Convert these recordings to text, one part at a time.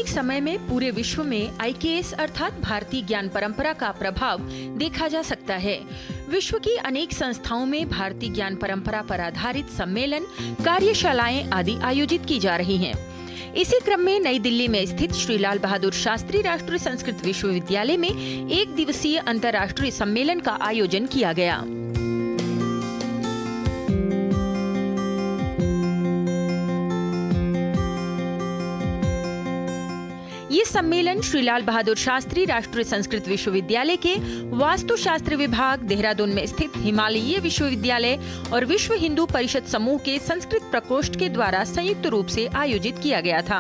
समय में पूरे विश्व में IKS अर्थात भारतीय ज्ञान परंपरा का प्रभाव देखा जा सकता है। विश्व की अनेक संस्थाओं में भारतीय ज्ञान परंपरा पर आधारित सम्मेलन, कार्यशालाएं आदि आयोजित की जा रही हैं। इसी क्रम में नई दिल्ली में स्थित श्री लाल बहादुर शास्त्री राष्ट्रीय संस्कृत विश्वविद्यालय में 1 दिवसीय अंतर्राष्ट्रीय सम्मेलन का आयोजन किया गया। ये सम्मेलन श्री लाल बहादुर शास्त्री राष्ट्रीय संस्कृत विश्वविद्यालय के वास्तुशास्त्र विभाग, देहरादून में स्थित हिमालयी विश्वविद्यालय और विश्व हिंदू परिषद समूह के संस्कृत प्रकोष्ठ के द्वारा संयुक्त रूप से आयोजित किया गया था।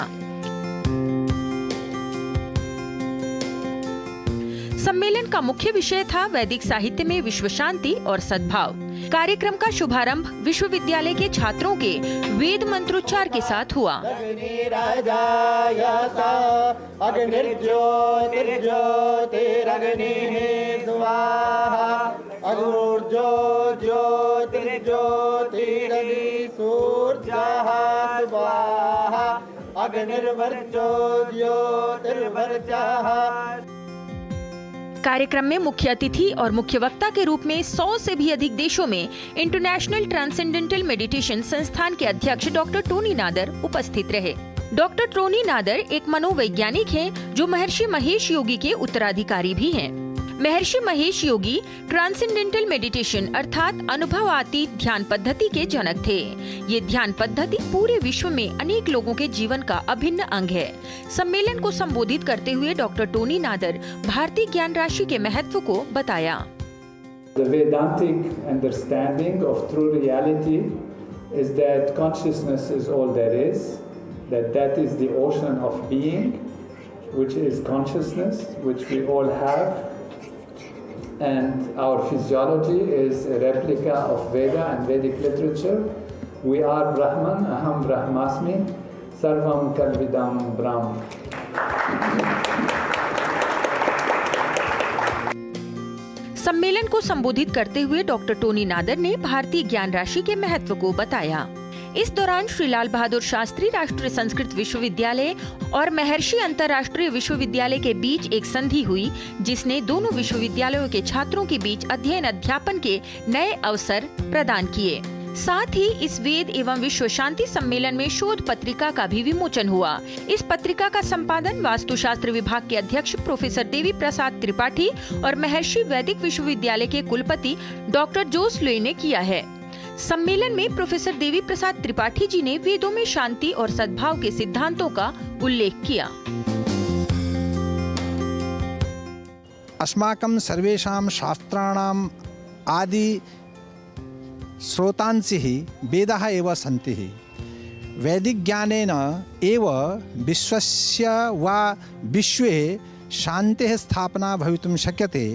सम्मेलन का मुख्य विषय था वैदिक साहित्य में विश्व शांति और सद्भाव। कार्यक्रम का शुभारंभ विश्वविद्यालय के छात्रों के वेद मंत्रोच्चार के साथ हुआ। कार्यक्रम में मुख्य अतिथि और मुख्य वक्ता के रूप में 100 से भी अधिक देशों में इंटरनेशनल ट्रांसेंडेंटल मेडिटेशन संस्थान के अध्यक्ष डॉक्टर टोनी नादर उपस्थित रहे। डॉक्टर टोनी नादर एक मनोवैज्ञानिक हैं जो महर्षि महेश योगी के उत्तराधिकारी भी हैं। महर्षि महेश योगी ट्रांसेंडेंटल मेडिटेशन अर्थात अनुभवातीत ध्यान पद्धति के जनक थे। ये ध्यान पद्धति पूरे विश्व में अनेक लोगों के जीवन का अभिन्न अंग है। सम्मेलन को संबोधित करते हुए डॉक्टर टोनी नादर भारतीय ज्ञान राशि के महत्व को बताया। The Vedantic understanding of true reality is that consciousness is all there is, that is the ocean of being, which is consciousness, which we all have. And our physiology is a replica of Veda and Vedic literature. We are Brahman, Aham Brahmasmi, Sarvam Kalvidam Brahm. सम्मेलन को संबोधित करते हुए doctor Tony Nadar ने भारतीय ज्ञान राशि के महत्व को बताया। इस दौरान श्री लाल बहादुर शास्त्री राष्ट्रीय संस्कृत विश्वविद्यालय और महर्षि अंतर्राष्ट्रीय विश्वविद्यालय के बीच एक संधि हुई, जिसने दोनों विश्वविद्यालयों के छात्रों के बीच अध्ययन अध्यापन के नए अवसर प्रदान किए। साथ ही इस वेद एवं विश्व शांति सम्मेलन में शोध पत्रिका का भी विमोचन हुआ। इस पत्रिका का संपादन वास्तुशास्त्र विभाग के अध्यक्ष प्रोफेसर देवी प्रसाद त्रिपाठी और महर्षि वैदिक विश्वविद्यालय के कुलपति डॉक्टर जोस लुई ने किया है। सम्मेलन में प्रोफेसर देवी प्रसाद त्रिपाठी जी ने वेदों में शांति और सद्भाव के सिद्धांतों का उल्लेख किया। अस्माकं सर्वेषां शास्त्राणां आदि स्रोतांसिः वेदाः एव सन्ति। वैदिक ज्ञानेन एव विश्वस्य वा विश्वे शान्तेः स्थापना भवितुं शक्यते।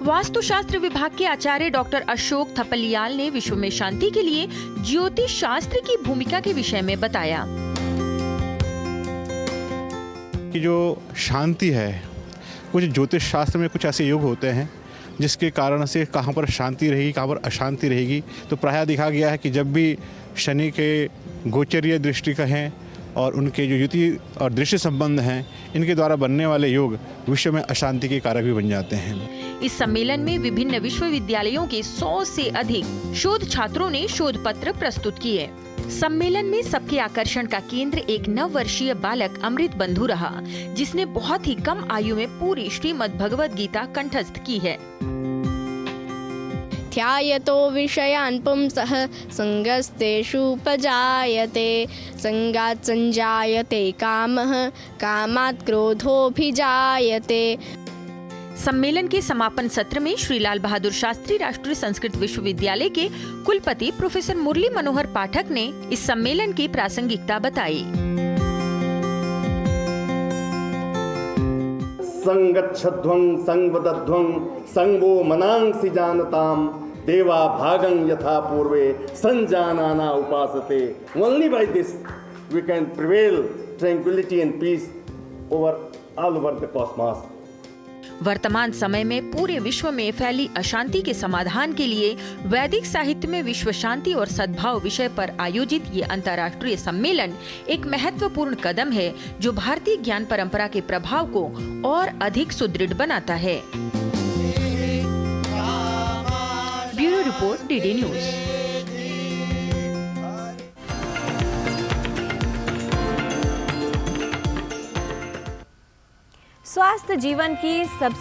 वास्तुशास्त्र विभाग के आचार्य डॉक्टर अशोक थपलियाल ने विश्व में शांति के लिए ज्योतिष शास्त्र की भूमिका के विषय में बताया कि जो शांति है, कुछ ज्योतिष शास्त्र में कुछ ऐसे युग होते हैं जिसके कारण से कहाँ पर शांति रहेगी, कहाँ पर अशांति रहेगी। तो प्रायः देखा गया है कि जब भी शनि के गोचरीय दृष्टि कहें और उनके जो युति और दृश्य संबंध हैं, इनके द्वारा बनने वाले योग विश्व में अशांति के कारक भी बन जाते हैं। इस सम्मेलन में विभिन्न विश्वविद्यालयों के 100 से अधिक शोध छात्रों ने शोध पत्र प्रस्तुत किए। सम्मेलन में सबके आकर्षण का केंद्र एक 9 वर्षीय बालक अमृत बंधु रहा, जिसने बहुत ही कम आयु में पूरी श्रीमद् भगवद गीता कंठस्थ की है। ध्यायतो विषयान् पुंसः संगस्तेषुपजायते, संगात् संजायते कामः, कामात् क्रोधोऽभिजायते। सम्मेलन के समापन सत्र में श्री लाल बहादुर शास्त्री राष्ट्रीय संस्कृत विश्वविद्यालय के कुलपति प्रोफेसर मुरली मनोहर पाठक ने इस सम्मेलन की प्रासंगिकता बताई। संगच्छध्वं संवदध्वं संगो मनांसि जानताम, देवा भागं यथा पूर्वे संजानाना उपासते। Only by this we can prevail tranquility and peace over all over the cosmos. वर्तमान समय में पूरे विश्व में फैली अशांति के समाधान के लिए वैदिक साहित्य में विश्व शांति और सद्भाव विषय पर आयोजित ये अंतर्राष्ट्रीय सम्मेलन एक महत्वपूर्ण कदम है जो भारतीय ज्ञान परंपरा के प्रभाव को और अधिक सुदृढ़ बनाता है। Bureau report, DD news. स्वास्थ्य जीवन की सबसे